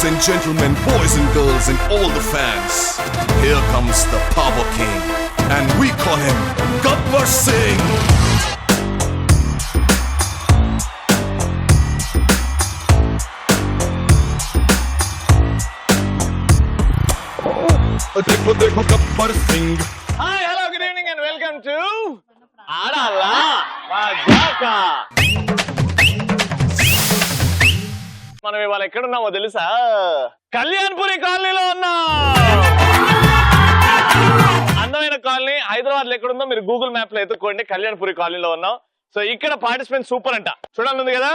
and gentlemen, boys and girls and all the fans, here comes the Power King and we call him Gabbar Singh. Gabbar Singh. Hi, hello, good evening and welcome to Adala Majaka. మనం ఇవాళ ఎక్కడున్నామో తెలుసా? కళ్యాణ్పురి కాలనీలో ఉన్నాం. అందమైన colony Hyderabad లో ఎక్కడుందో మీరు గూగుల్ మ్యాప్ లో ఎత్తుక్కోండి. కళ్యాణ్పురి కాలనీలో ఉన్నాం. సో ఇక్కడ పార్టిసిపెంట్ సూపర్ అంట. చూడాలి కదా,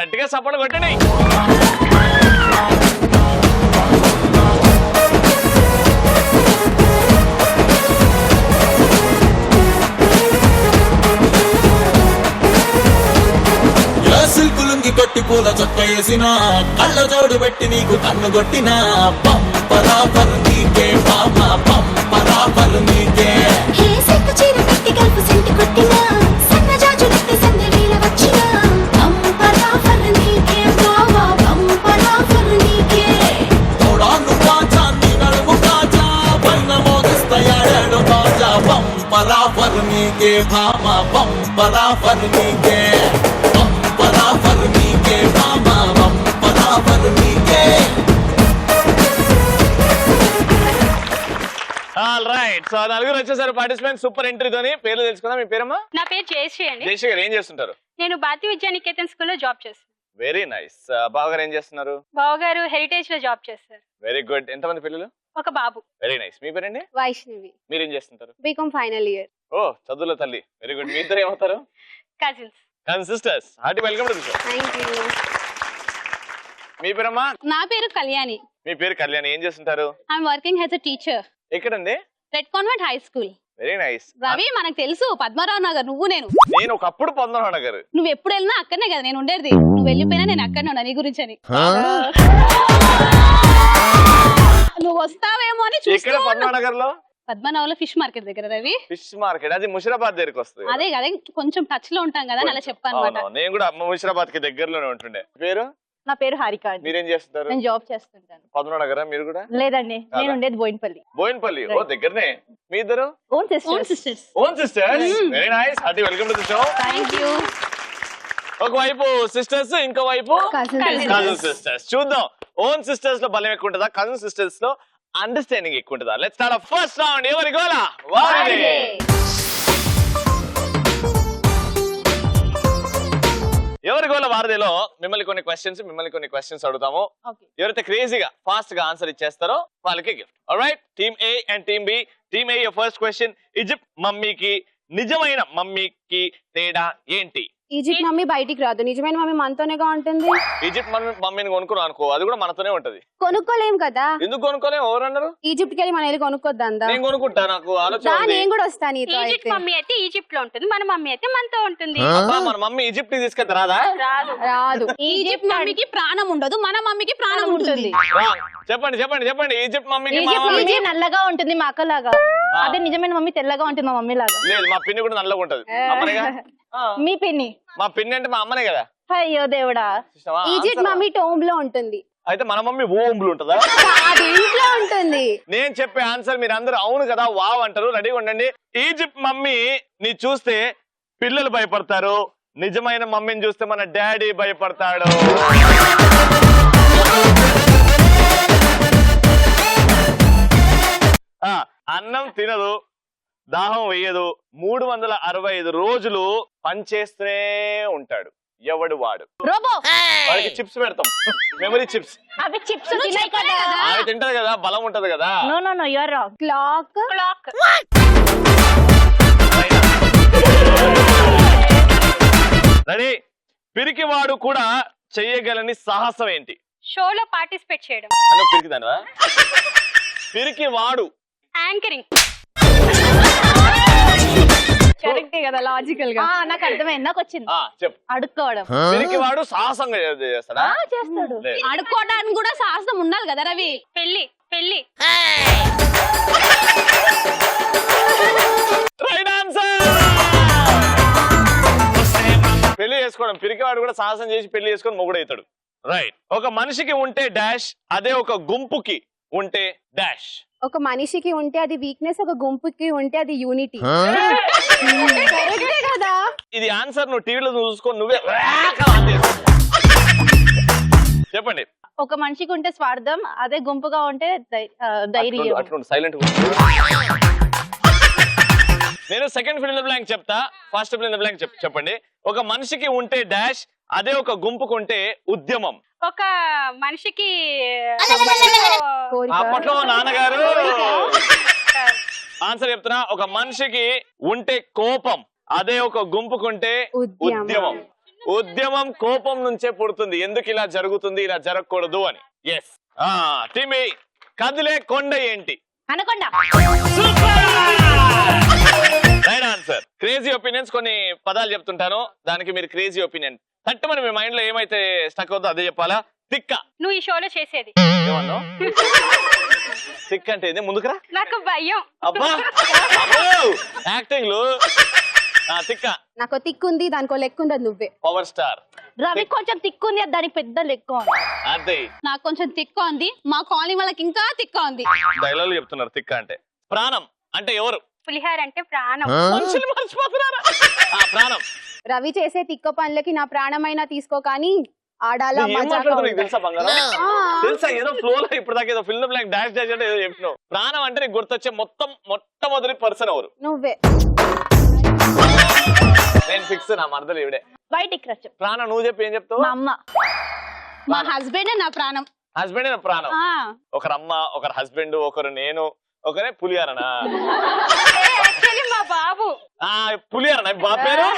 గట్టిగా సపోర్ట్ కొట్టండి. సిల్కులుంగి కొట్టి పూల చొక్క వేసిన కళ్ళ జోడు పెట్టి నీకు కన్ను కొట్టిన పంపరా పరు నీకే పామ పంపరా పరు నీకే తోడాను కాచా నీ నడుము కాచా పైన మోగిస్తాయాడేడు కాచా పంపరా పరు నీకే పామ పంపరా పరు నీకే సో నలుగురు వచ్చేసారు పార్టిసిపెంట్ సూపర్ ఎంట్రీతోని. పేర్లు తెలుసుకుందాం. మీ పేరమ్మా? నా పేరు జయశ్రీ అండి. జయశ్రీ గారు ఏం చేస్తుంటారు? నేను భారతీయ విద్యానికేతన్ స్కూల్లో జాబ్ చేస్తాను. Very nice. బావగారు ఏం చేస్తున్నారు? బావగారు హెరిటేజ్ లో జాబ్ చేస్తారు. Very good. ఎంతమంది పిల్లలు? ఒక బాబు. Very nice. మీ పేరండి? వైష్ణవి. మీరేం చేస్తుంటారు? BCom final year. ఓ, చదువులో తల్లి. Very good. మీ ఇద్దరు ఏమవుతారు? Cousins. Sisters. Hearty welcome to the show. Thank you. మీ పేరమ్మా? నా పేరు కళ్యాణి. మీ పేరు కళ్యాణి. ఏం చేస్తుంటారు? I'm working as a teacher. ఎక్కడండి? Red convent high school. Very nice. Ravi, మనకు తెలుసు పద్మరావు నగర్. నువ్వు నేను ఒకప్పుడు పద్మనాభ నగర్. నువ్వు ఎప్పుడు వెళ్ళినా అక్కడనే కదా నేను ఉండేది. నువ్వు వెళ్ళిపోయినా నేను అక్కడనే ఉన్నా నీ గురించి అని. నువ్వు వస్తావేమో అని ఇక్కడ పద్మనాభ నగర్ లో పద్మనాభంలో ఫిష్ మార్కెట్ దగ్గర. రవి, ఫిష్ మార్కెట్ అది ముషిరాబాద్ దగ్గరికి వస్తుంది. అదే కదా, కొంచెం టచ్ లో ఉంటాం కదా అలా చెప్పాను అనమాట. నేను కూడా ముషిరాబాద్ కి దగ్గరలోనే ఉంటుండే. పేరు? నా పేరు హారిక. మీరేం చేస్తుంటారు? నేను జాబ్ చేస్తుంటాను. పద్మనాభ నగరా మీరు కూడా? లేదండి, నేను ఉండేది బోయిన్పల్లి. బోయిన్పల్లి. ఓ, దగ్గరనే. మీ ఇద్దరు? Own sisters. Own sisters. Very nice. Hearty welcome to the show. Thank you. ఒకవైపు సిస్టర్స్, ఇంకో వైపు కజిన్ సిస్టర్స్. చూద్దాం ఓన్ సిస్టర్స్ లో బలం ఎక్కువ ఉంటుందా, కజిన్ సిస్టర్స్ లో అండర్స్టాండింగ్ ఎక్కువ ఉంటుందా? Let's start first round. ఎవరి గోలా వారిదే. ఎవరి గోల వారదేలో మిమ్మల్ని కొన్ని క్వశ్చన్స్ అడుగుతాము. ఎవరైతే క్రేజీగా ఫాస్ట్ గా ఆన్సర్ ఇచ్చేస్తారో వాళ్ళకి gift. Alright, team A and team B. Team A your first question. Egypt మమ్మీకి నిజమైన మమ్మీకి తేడా ఏంటి? ఈజిప్ట్ మమ్మీ బయటికి రాదు, నిజమైన మమ్మీ మనతోనేగా ఉంటుంది. ఈజిప్ట్ మమ్మీని కొనుక్కున్నాం అనుకో, అది కూడా మనతోనే ఉంటది. కొనుక్కోలేం కదా. ఎందుకు కొనుక్కోలేం? ఎవరు అన్నారు? ఈజిప్ట్ కి వెళ్ళి మనం వెళ్ళి కొనుక్కోద్దాం. నేను కొనుక్కుంటా, నాకు ఆలోచన. నేను కూడా వస్తాను. ఈజిప్ట్ మమ్మీ అయితే ఈజిప్ట్ లో ఉంటుంది, మన మమ్మీ అయితే మనతో ఉంటుంది. మన మమ్మీ ఈజిప్ట్ కి తీసుకెళ్తా రాదా? రాదు. ఈజిప్ట్ మమ్మీకి ప్రాణం ఉండదు, మన మమ్మీకి ప్రాణం ఉంటుంది. చెప్పండి. ఈజిప్ట్ మమ్మీకి నల్లగా ఉంటుంది మా అక్కలాగా. అదే నిజమైన మమ్మీ తెల్లగా ఉంటుంది మా మమ్మీ లాగా. లేదు, మా పిన్ని కూడా నల్లగా ఉంటది. మీ పిన్ని? మా పిన్ని అంటే మా అమ్మనే కదా. అయ్యో దేవుడా. ఈజిప్ట్ మమ్మీ టోంబ్ లో ఉంటుంది. అయితే మన మమ్మీ ఓంబులు ఉంటుందా? ఇంట్లో ఉంటుంది. నేను చెప్పే ఆన్సర్ మీరు అందరూ అవును కదా వావ్ అంటారు. రెడీగా ఉండండి. ఈజిప్ట్ మమ్మీ ని చూస్తే పిల్లలు భయపడతారు, నిజమైన మమ్మీని చూస్తే మన డాడీ భయపడతాడు. అన్నం తినదు, దాహం వేయదు, 365 రోజులు పనిచేస్తూనే ఉంటాడు. ఎవడు వాడు? రోబో. వాడికి చిప్స్ పెడతాం, మెమరీ చిప్స్. అవి చిప్స్ అవి తింటది కదా, బలం ఉంటది కదా. No you are wrong. Clock. Ready. పిరికివాడు కూడా చెయ్యగలని సాహసం ఏంటి? షోలో పార్టిసిపేట్ చేయడం. అన్న పిరికిదానవా? పిరికివాడు యాంకరింగ్. కరెక్టే కదా, లాజికల్ గా. నాకు అర్థమైంది, నాకు వచ్చింది. చెప్పు. అడుక్కోవడం. పిరికివాడు సాహసంగా చేస్తాడా? చేస్తాడు. అడుక్కోవడానికి కూడా సాహసం ఉండాలి కదా రవి. పెళ్లి. Right answer. పెళ్లి చేసుకోవడం. పిరికివాడు కూడా సాహసం చేసి పెళ్లి చేసుకొని మొగుడైతాడు. రైట్. ఒక మనిషికి ఉంటే డాష్, అదే ఒక గుంపుకి ఉంటే డాష్. ఒక మనిషికి ఉంటే అది వీక్నెస్, ఒక గుంపుకి ఉంటే అది యూనిటీ. కదా ఇది ఆన్సర్. నువ్వు టీవీలో చూసుకొని నువ్వే చెప్పండి. ఒక మనిషికి ఉంటే స్వార్థం, అదే గుంపుగా ఉంటే ధైర్యం. అట్లా సైలెంట్. నేను second fill in the blank చెప్తా, first fill in the blank చెప్పండి. ఒక మనిషికి ఉంటే డాష్, అదే ఒక గుంపుకు ఉంటే ఉద్యమం. ఒక మనిషికి అప్పట్లో నాన్నగారు ఆన్సర్ చెప్తున్నా. ఒక మనిషికి ఉంటే కోపం, అదే ఒక గుంపుకుంటే ఉద్యమం. ఉద్యమం కోపం నుంచే పుడుతుంది. ఎందుకు ఇలా జరుగుతుంది, ఇలా జరగకూడదు అని. ఎస్. టీమ్ ఏ, కదిలే కొండ ఏంటి? Anaconda. Right answer. Crazy opinions కొన్ని పదాలు చెప్తుంటాను, దానికి మీరు క్రేజీ ఒపీనియన్ తట్టమని మీ మైండ్ లో ఏమైతే స్టక్ అవుతుందో అదే చెప్పాలా. తిక్క. నువ్వు ఈ షోలో చేసేది ఏమన్నా తిక్క అంటే ఇది ముందుకురా. నాకు భయం. అబ్బా యాక్టింగ్ లో తిక్క. నాకు తిక్కుంది, దానికో లెక్క ఉండదు. నువ్వే పవర్ స్టార్. రవి కొంచెం తిక్కుంది, దానికి పెద్ద లెక్క. అదే నాకు కొంచెం తిక్క ఉంది, మా కాలనీ వాళ్ళకి ఇంకా తిక్క ఉంది. డైలాగ్ చెప్తున్నారు. తిక్క అంటే ప్రాణం అంటే ఎవరు? పులిహార అంటే ప్రాణం. మనుషులు మర్చిపోతున్నారా? ప్రాణం. రవి చేసే తిక్క పనులకి నా ప్రాణమైనా తీసుకో, కానీ ఆడాలా ఏం మాట్లాడుతున్నా నీకు తెలుసా బంగారం? తెలుసా? ఏదో ఫ్లో లో ఇప్పుడు దాకా ఏదో ఫిల్మ్ బ్లాంక్ డాష్ డాష్ అంటే ఏదో చెప్పినావు. ప్రాణం అంటే నీకు గుర్తొచ్చే మొట్టమొదటి పర్సన్ ఎవరు? నువ్వే. నేను ఫిక్స్. నా మరదలు ఇవిడే. బయటికి రా. ప్రాణం నువ్వు చెప్పి ఏం చెప్తావు? మా అమ్మ. మా హస్బెండ్ నా ప్రాణం. హస్బెండ్ నా ప్రాణం. ఒకరు అమ్మ, ఒకరు హస్బెండ్, ఒకరు నేను, ఒకరే పులిహారనా? మా బాబు పులిహారనా బాబు పేరు?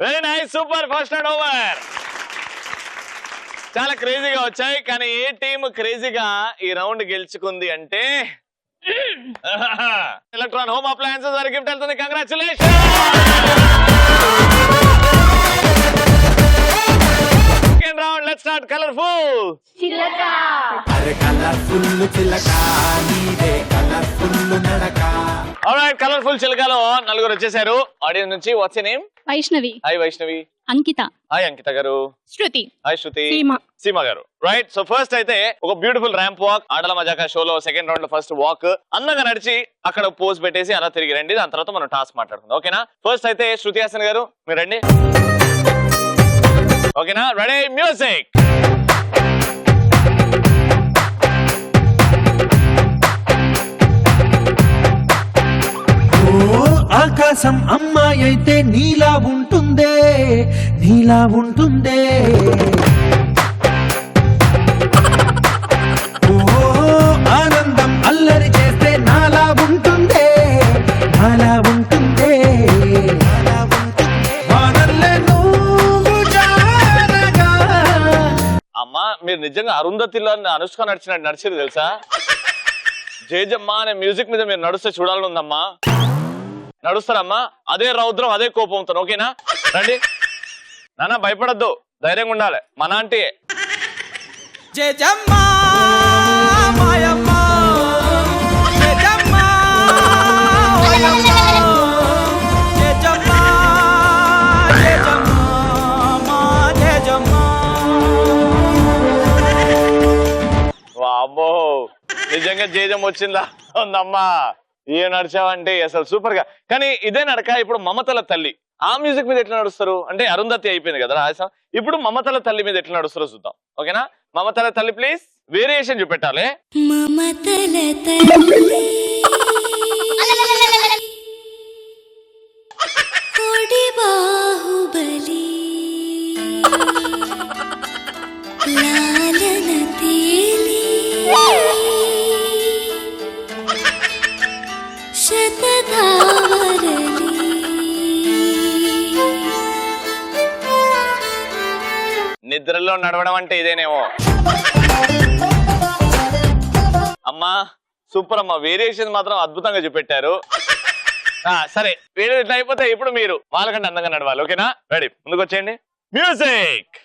Very nice, super. First and over. చాలా క్రేజీగా వచ్చాయి, కానీ ఏ టీమ్ క్రేజీగా ఈ రౌండ్ గెలుచుకుంది అంటే ఎలక్ట్రాన్ హోమ్ అప్లయన్సెస్ వారి గిఫ్ట్ వెళ్తుంది. Congratulation. Second round, let's start. Colourful చిలక. అరే కలర్ఫుల్ చిలక నీదే కలర్ఫుల్ నడక. ఆల్రైట్, కలర్ఫుల్ చిలకలో నలుగురు వచ్చేసారు ఆడియన్స్ నుంచి. What's your name? Vaishnavi. Hi Vaishnavi. Ankita. Hi Ankita గారు. శృతి. హాయ్ శృతి. సీమ గారు. రైట్. సో ఫస్ట్ అయితే ఒక beautiful ramp walk Aadala Majaka షోలో సెకండ్ రౌండ్ లో ఫస్ట్ వాక్ అందంగా నడిచి అక్కడ పోజ్ పెట్టేసి అలా తిరిగి రండి. దాని తర్వాత మనం టాస్క్ మాట్లాడుకుందాం. ఓకేనా? ఫస్ట్ అయితే శృతి హాసన్ గారు మీరు రండి. ఓకేనా? Ready, music. ఆకాశం అమ్మాయి అయితే నీలా ఉంటుందే, నీలా ఉంటుందే. ఓ ఆనందం అల్లరి చేస్తే నాలా ఉంటుందే, నాలా ఉంటుందే. వానల్లే నువ్వు జారగా. అమ్మా మీరు నిజంగా అరుంధతిలో అనుష్క నడిచినట్టు నడిచేది తెలుసా? జేజమ్మ అనే మ్యూజిక్ మీద మీరు నడుస్తే చూడాలని ఉందమ్మా. నడుస్తారమ్మా, అదే రౌద్రం, అదే కోపంతో. ఓకేనా? రండి నాన్న, భయపడద్దు, ధైర్యంగా ఉండాలి. మన ఆంటీ జేజమ్మ మాయమ్మ, జేజమ్మ ఓయమ్మ, జేజమ్మ జేజమ్మ మా జేజమ్మ. వామ్మో, నిజంగా జేజమ్మ వచ్చిందా ఉందమ్మా. ఏం నడిచావంటే అసలు సూపర్ గా. కానీ ఇదే నడక ఇప్పుడు మమతల తల్లి ఆ మ్యూజిక్ మీద ఎట్లా నడుస్తారు అంటే అరుంధతి అయిపోయింది కదా రాజసం. ఇప్పుడు మమతల తల్లి మీద ఎట్లా నడుస్తారో చూద్దాం. ఓకేనా? మమతల తల్లి ప్లీజ్ వేరియేషన్ చూపెట్టాలి. మమతల తల్లి కోడి బాహుబలి లాలన తేలి శతధావరలి. నిద్రలో నడవడం అంటే ఇదేనేమో. అమ్మా సూపర్ అమ్మా, వేరియేషన్ మాత్రం అద్భుతంగా చూపెట్టారు. సరే, వీడియో ఇట్లా అయిపోతే ఇప్పుడు మీరు వాళ్ళకంటే అందంగా నడవాలి. ఓకేనా? రెడీ, ముందుకు వచ్చేయండి. మ్యూజిక్.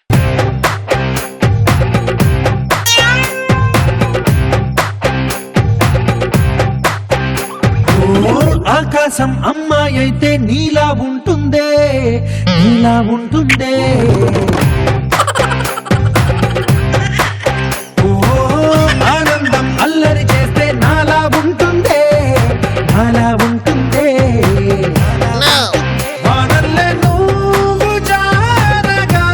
ఆకాశం అమ్మాయి అయితే నీలా ఉంటుందే, నీలా ఉంటుందే. అలా ఉంటుందే వానల్లే నువ్వు జారగా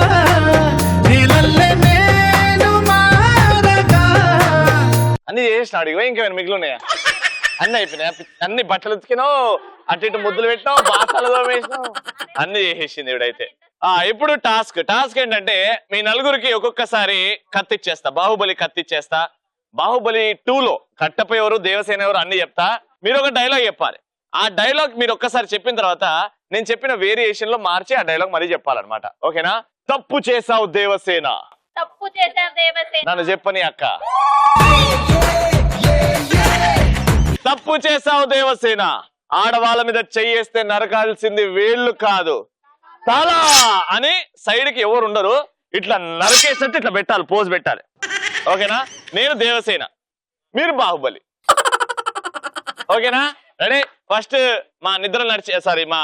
నీలల్లే నేను మారగా. అన్ని చేసినాడు ఇవే ఇంకేమైనా మిగిలి ఉన్నాయా? అన్ని అయిపోయినాయి. అన్ని బట్టలు ఉతికినావు, అటు ఇటు ముద్దులు పెట్టినావు, బాసాలు తోమేసినావు, అన్ని చేసేసింది ఇవిడైతే. ఇప్పుడు టాస్క్ ఏంటంటే మీ నలుగురికి ఒక్కొక్కసారి కత్తిచ్చేస్తా, బాహుబలి కత్తిచ్చేస్తా. బాహుబలి 2లో కట్టపై ఎవరు, దేవసేన ఎవరు అన్ని చెప్తా. మీరు ఒక డైలాగ్ చెప్పాలి. ఆ డైలాగ్ మీరు ఒక్కసారి చెప్పిన తర్వాత నేను చెప్పిన వేరియేషన్ లో మార్చి ఆ డైలాగ్ మరీ చెప్పాలన్నమాట. ఓకేనా? తప్పు చేసావు దేవసేన. తప్పు చేసావు దేవసేన. నన్ను చెప్పని అక్క. తప్పు చేసావు దేవసేన. ఆడవాళ్ళ మీద చెయ్యేస్తే నరకాల్సింది వేళ్ళు కాదు తల అని సైడ్ కి ఎవరు ఉండరు, ఇట్లా నరకేసినట్టు ఇట్లా పెట్టాలి, పోజ్ పెట్టాలి. ఓకేనా? నేను దేవసేన, మీరు బాహుబలి. ఓకేనా? రెడీ? ఫస్ట్ మా నిద్ర సారీ మా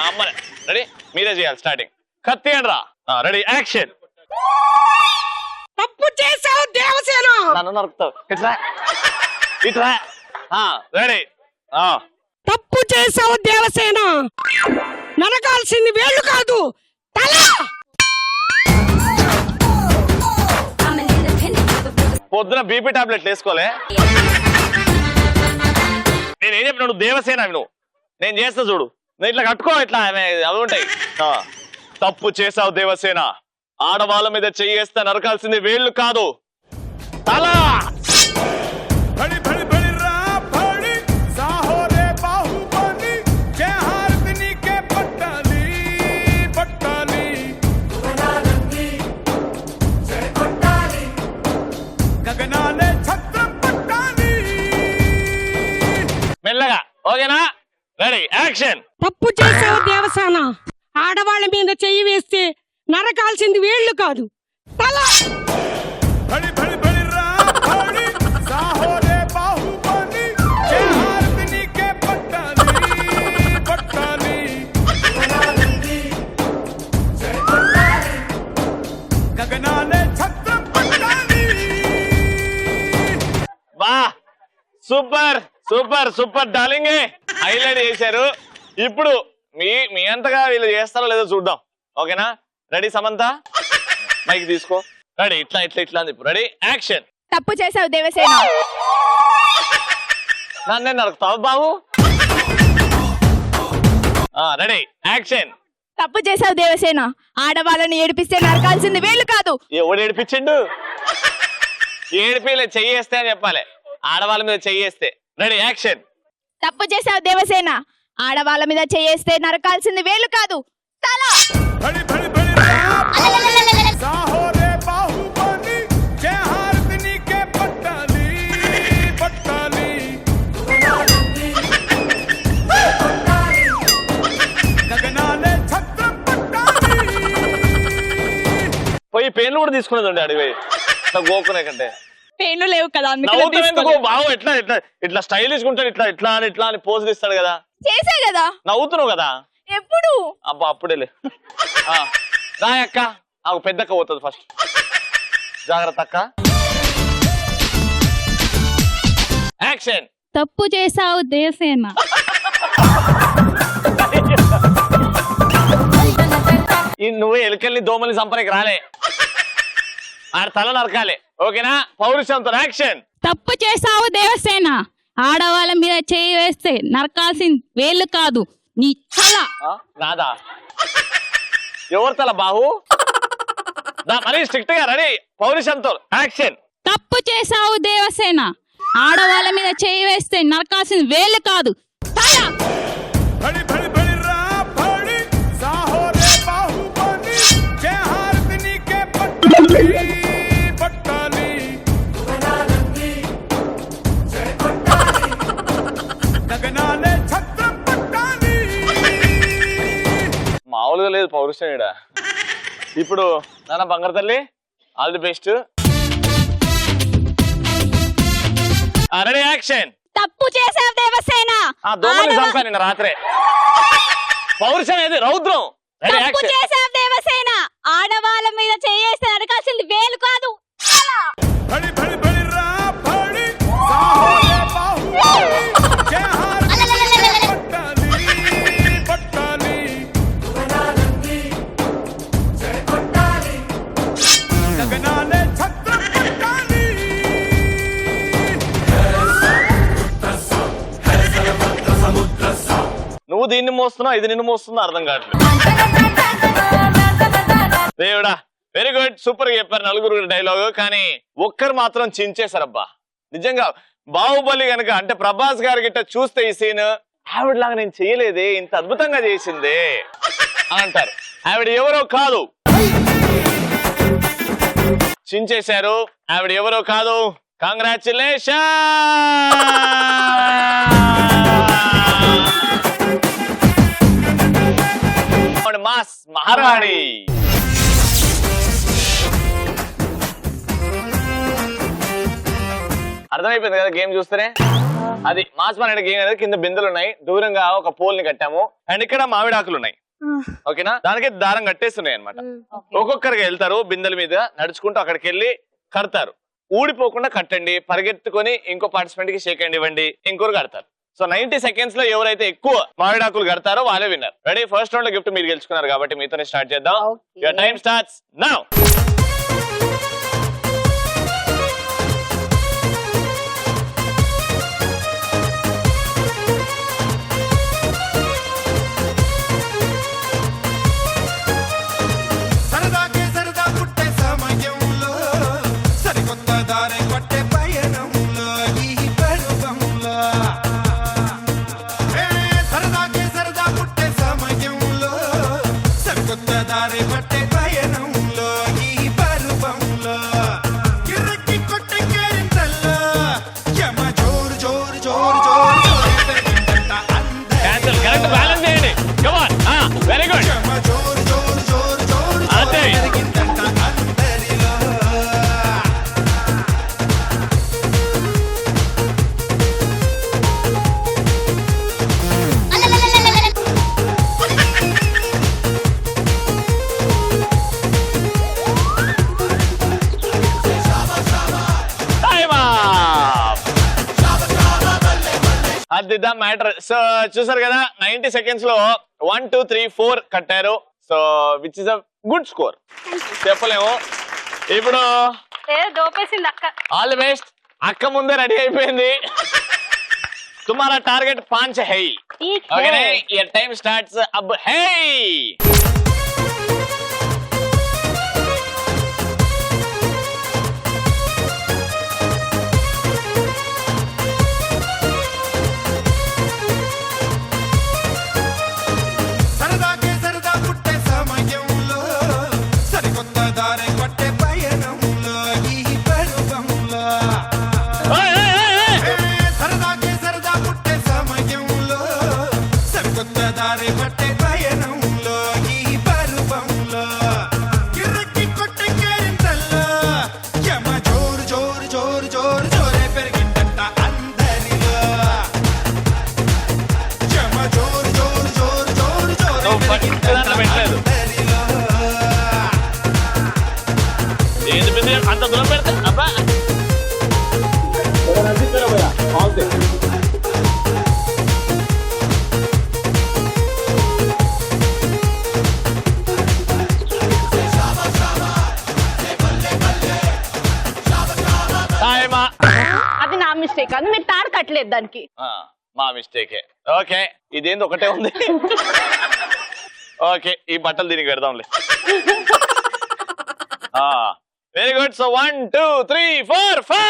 అమ్మ రెడీ, మీరే చేయాలి స్టార్టింగ్. కత్తి అండి రా. Ready, action. తప్పు చేసావు దేవసేన. నన్ను నరుకుతావు, ఇట్లా ఇట్లా. రెడీ. తప్పు చేసావు దేవసేన. నరకాల్సింది వేళ్ళు కాదు తల. పొద్దున బీపీ టాబ్లెట్లు వేసుకోలే. నేనేం చెప్పిన, నువ్వు దేవసేన నువ్వు, నేను చేస్తా చూడు. నేను ఇట్లా కట్టుకో, ఇట్లా అవి ఉంటాయి. తప్పు చేసావు దేవసేన. ఆడవాళ్ళ మీద చెయ్యేస్తే నరకాల్సింది వేళ్ళు కాదు తల. మెల్లగా. ఓకేనా? Ready, action. తప్పు చేసావు దేవసేన. ఆడవాళ్ళ మీద చెయ్యి వేస్తే నరకాల్సింది వేళ్ళు కాదు తల. బా super super super darling, highlight చేశారు. ఇప్పుడు మీ అంతగా వీళ్ళు చేస్తారో లేదో చూద్దాం. ఓకేనా? రెడీ సమంత, మైక్ తీసుకో. రెడీ, ఇట్లా ఇట్లా ఇట్లా అని. Ready, action. తప్పు చేసావు దేవసేన. నన్నే నరుకుతావు బాబు. Ready, action. తప్పు చేసావు దేవసేన. ఆడవాళ్ళని ఏడిపిస్తే నరకాల్సింది వేళ్ళు కాదు. ఎవడు ఏడిపించిండు? ఏడిపిలే, చెయ్యేస్తే అని చెప్పాలి. ఆడవాళ్ళ మీద చెయ్యేస్తే. Ready, action. తప్పు చేసావు దేవసేన. ఆడవాళ్ళ మీద చేయేస్తే నరకాల్సింది వేళ్ళు కాదు తల. పోయి పెయిన్లు కూడా తీసుకునేది ఉండే అడిగి గోకునే కంటే. పెయిన్ లేవు కదా, నవ్వుతావు బావు. ఎట్లా ఇట్లా ఇట్లా స్టైలిష్ ఉంటాడు, ఇట్లా ఇట్లా అని ఇట్లా అని పోజ్ ఇస్తాడు కదా. చేసా కదా. నవ్వుతున్నావు కదా ఎప్పుడు? అబ్బా అప్పుడేలే. రాయక్క, ఆకు పెద్దక్క పోతుంది ఫస్ట్. జాగ్రత్త అక్క. యాక్షన్. తప్పు చేసావు దేవసేన. నువ్వే ఎలుకల్ని దోమల్ని సంపనికి రాలే, ఆడ తల నరకాలి. ఓకేనా? పౌరుషంతో యాక్షన్. తప్పు చేసావు దేవసేన. ఆడవాళ్ళ మీద చేయి వేస్తే నరకాల్సింది వేళ్ళు కాదు నీ తల. నాదా? ఎవరి తల బాహు? మరీ స్ట్రిక్ట్ గా. రెడీ, పౌరుషంతో యాక్షన్. తప్పు చేసావు దేవసేన. ఆడవాళ్ళ మీద చేయి వేస్తే నరకాల్సింది వేళ్ళు కాదు తల. మామూలుగా లేదు పౌరుషం ఈడ. ఇప్పుడు నాన్న బంగారు తల్లి, all the best. Ready, action. తప్పు చేసావు దేవసేన. దోమల్ని చంపా నిన్న రాత్రే. పౌరుషం ఏది? రౌద్రం. రెడీ, తప్పు యాక్షన్. చేసావు దేవసేన. ఆడవాళ్ళ మీద చేయేస్తే నరకాల్సింది వేలు కాదు తల. నువ్వు దీన్ని మోస్తున్నావు, ఇది నిన్ను మోస్తుందో అర్థం కావట్లేదు. దేవుడా, వెరీ గుడ్, సూపర్ గా చెప్పారు నలుగురు డైలాగ్. కానీ ఒక్కరు మాత్రం చించేశారబ్బా. నిజంగా బాహుబలి గనక అంటే ప్రభాస్ గారి గిట్ట చూస్తే ఈ సీన్ ఆవిడలాగా నేను చేయలేదే, ఇంత అద్భుతంగా చేసిందే అని అంటారు. ఆవిడ ఎవరో కాదు, చించేశారు. ఆవిడ ఎవరో కాదు. కంగ్రాచులేషన్ మాస్ మహారాణి. అర్థమైపోయింది కదా గేమ్ చూస్తేనే. అది మాస్ మహారాణి గేమ్ అనేది కింద బిందెలు ఉన్నాయి, దూరంగా ఒక పోల్ ని కట్టాము, అండ్ ఇక్కడ మామిడాకులు ఉన్నాయి. ఓకేనా, దానికి దారం కట్టేస్తున్నాయి అనమాట. ఒక్కొక్కరికి వెళ్తారు బిందెల మీద నడుచుకుంటూ, అక్కడికి వెళ్ళి కడతారు. ఊడిపోకుండా కట్టండి, పరిగెత్తుకొని ఇంకో పార్టిసిపెంట్ కి షేక్ హ్యాండ్ ఇవ్వండి, ఇంకోరు కడతారు. సో 90 seconds లో ఎవరైతే ఎక్కువ మామిడాకులు కడతారో వాళ్ళే విన్నర్. రెడీ? ఫస్ట్ రౌండ్ లో గిఫ్ట్ మీరు గెలుచుకున్నారు కాబట్టి మీతోనే స్టార్ట్ చేద్దాం. Your time starts now. సరదాకే సరదా పుట్టే సమయంలో సరికొత్త దారి పట్టే పయనంలో ఈ పరువంలో సరదాకే సరదా పుట్టే సమయంలో సరికొత్త దారి పట్టే పయనంలో ఈ పరువంలో కిర్రకి కొట్టే కేరింతల్లో యమ జోరు జోరు జోరు జోరు క్యాన్సిల్, కరెక్ట్ బ్యాలెన్స్ చేయండి. Come on, very good. యమ జోరు జోరు జోరు జోరు అదే పెరిగిందంట అందరిలో టైమ్ అప్. అది ద మ్యాటర్. సో చూసారు కదా 90 seconds లో 1 2 3 4 కట్టారు. So which is a good score చెప్పలేము. ఇప్పుడు దోపేసింది అక్క. All the best. అక్క ముందే రెడీ అయిపోయింది. తుమారా టార్గెట్ 5 है. ఓకేనా, యువర్ టైం స్టార్ట్స్ అబ్ హే. సరదాకే సరదా పుట్టే సమయంలో సరికొత్త దారి పట్టే పయనంలో ఈ పరువంలో సరదాకే సరదా పుట్టే సమయంలో సరికొత్త దారి పట్టే పయనంలో ఈ పరువంలో కిర్రకి కొట్టే కేరింతల్లో యమ జోరు జోరు జోరు జోరు జోరే పెరిగిందంట అందరిలో యమ జోరు జోరు జోరు జోరు జోరే పెట్టలేదు ఏంది బిందె అంత దూరం పెడితే అబ్బా. టైమ్. అది నా మిస్టేక్, అది మీరు తాడు కట్టలేదు దానికి. మా మిస్టేకే. ఓకే, ఇదేంది ఒకటే ఉంది. ఓకే, ఈ బట్టలు దీనికి పెడదాంలే. Very good. సో 1 2 3 4 5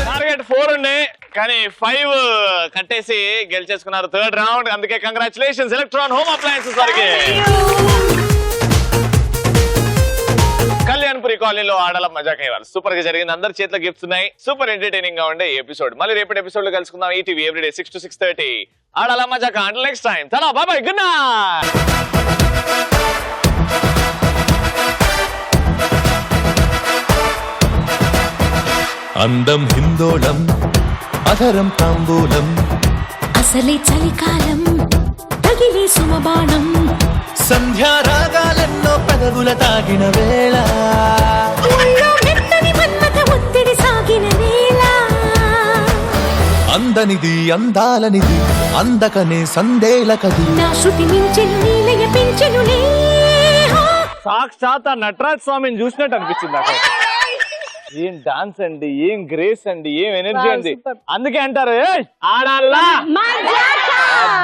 టార్గెట్ 4 ఉండే కానీ 5 కట్టేసి గెలిచేసుకున్నారు థర్డ్ రౌండ్. అందుకే కంగ్రాచులేషన్స్ ఎలక్ట్రాన్ హోమ్ అప్లయన్సెస్ వారికి. కళ్యాణ్పురి కాలనీలో ఆడాల మజా కైవాలి సూపర్ గా జరిగింది. అందరి చేతిలో గిఫ్ట్స్ ఉన్నాయి. సూపర్ ఎంటర్టైనింగ్ గా ఉండే ఎపిసోడ్. మళ్ళీ రేపటి ఎపిసోడ్ లో కలుసుకుందాం. ఈటీవీ ఎవ్రీడే 6 to 6:30 ఆడాల మజా కా. అంటిల్ నెక్స్ట్ టైం, చలో బాయ్ బాయ్, గుడ్ నైట్. అందం హిందోళం, అధరం తాంబూలం, అసలే చలికాలం తగిలే సుమబాణం సంధ్యారాగాలెన్నో పెదవుల తాగిన వేళ, ఒళ్ళో మెత్తని మన్మథ ఒత్తిడి సాగిన వేళ అందనిది అందాలనిది అందకనే సందేల కది. నా శృతి మించెను నీలయ పెంచెను సాక్షాత్ నటరాజ్ స్వామిని చూసినట్టు అనిపించింది నాకు. ఏం డాన్స్ అండి, ఏం గ్రేస్ అండి, ఏం ఎనర్జీ అండి. అందుకే అంటారు ఆడాలా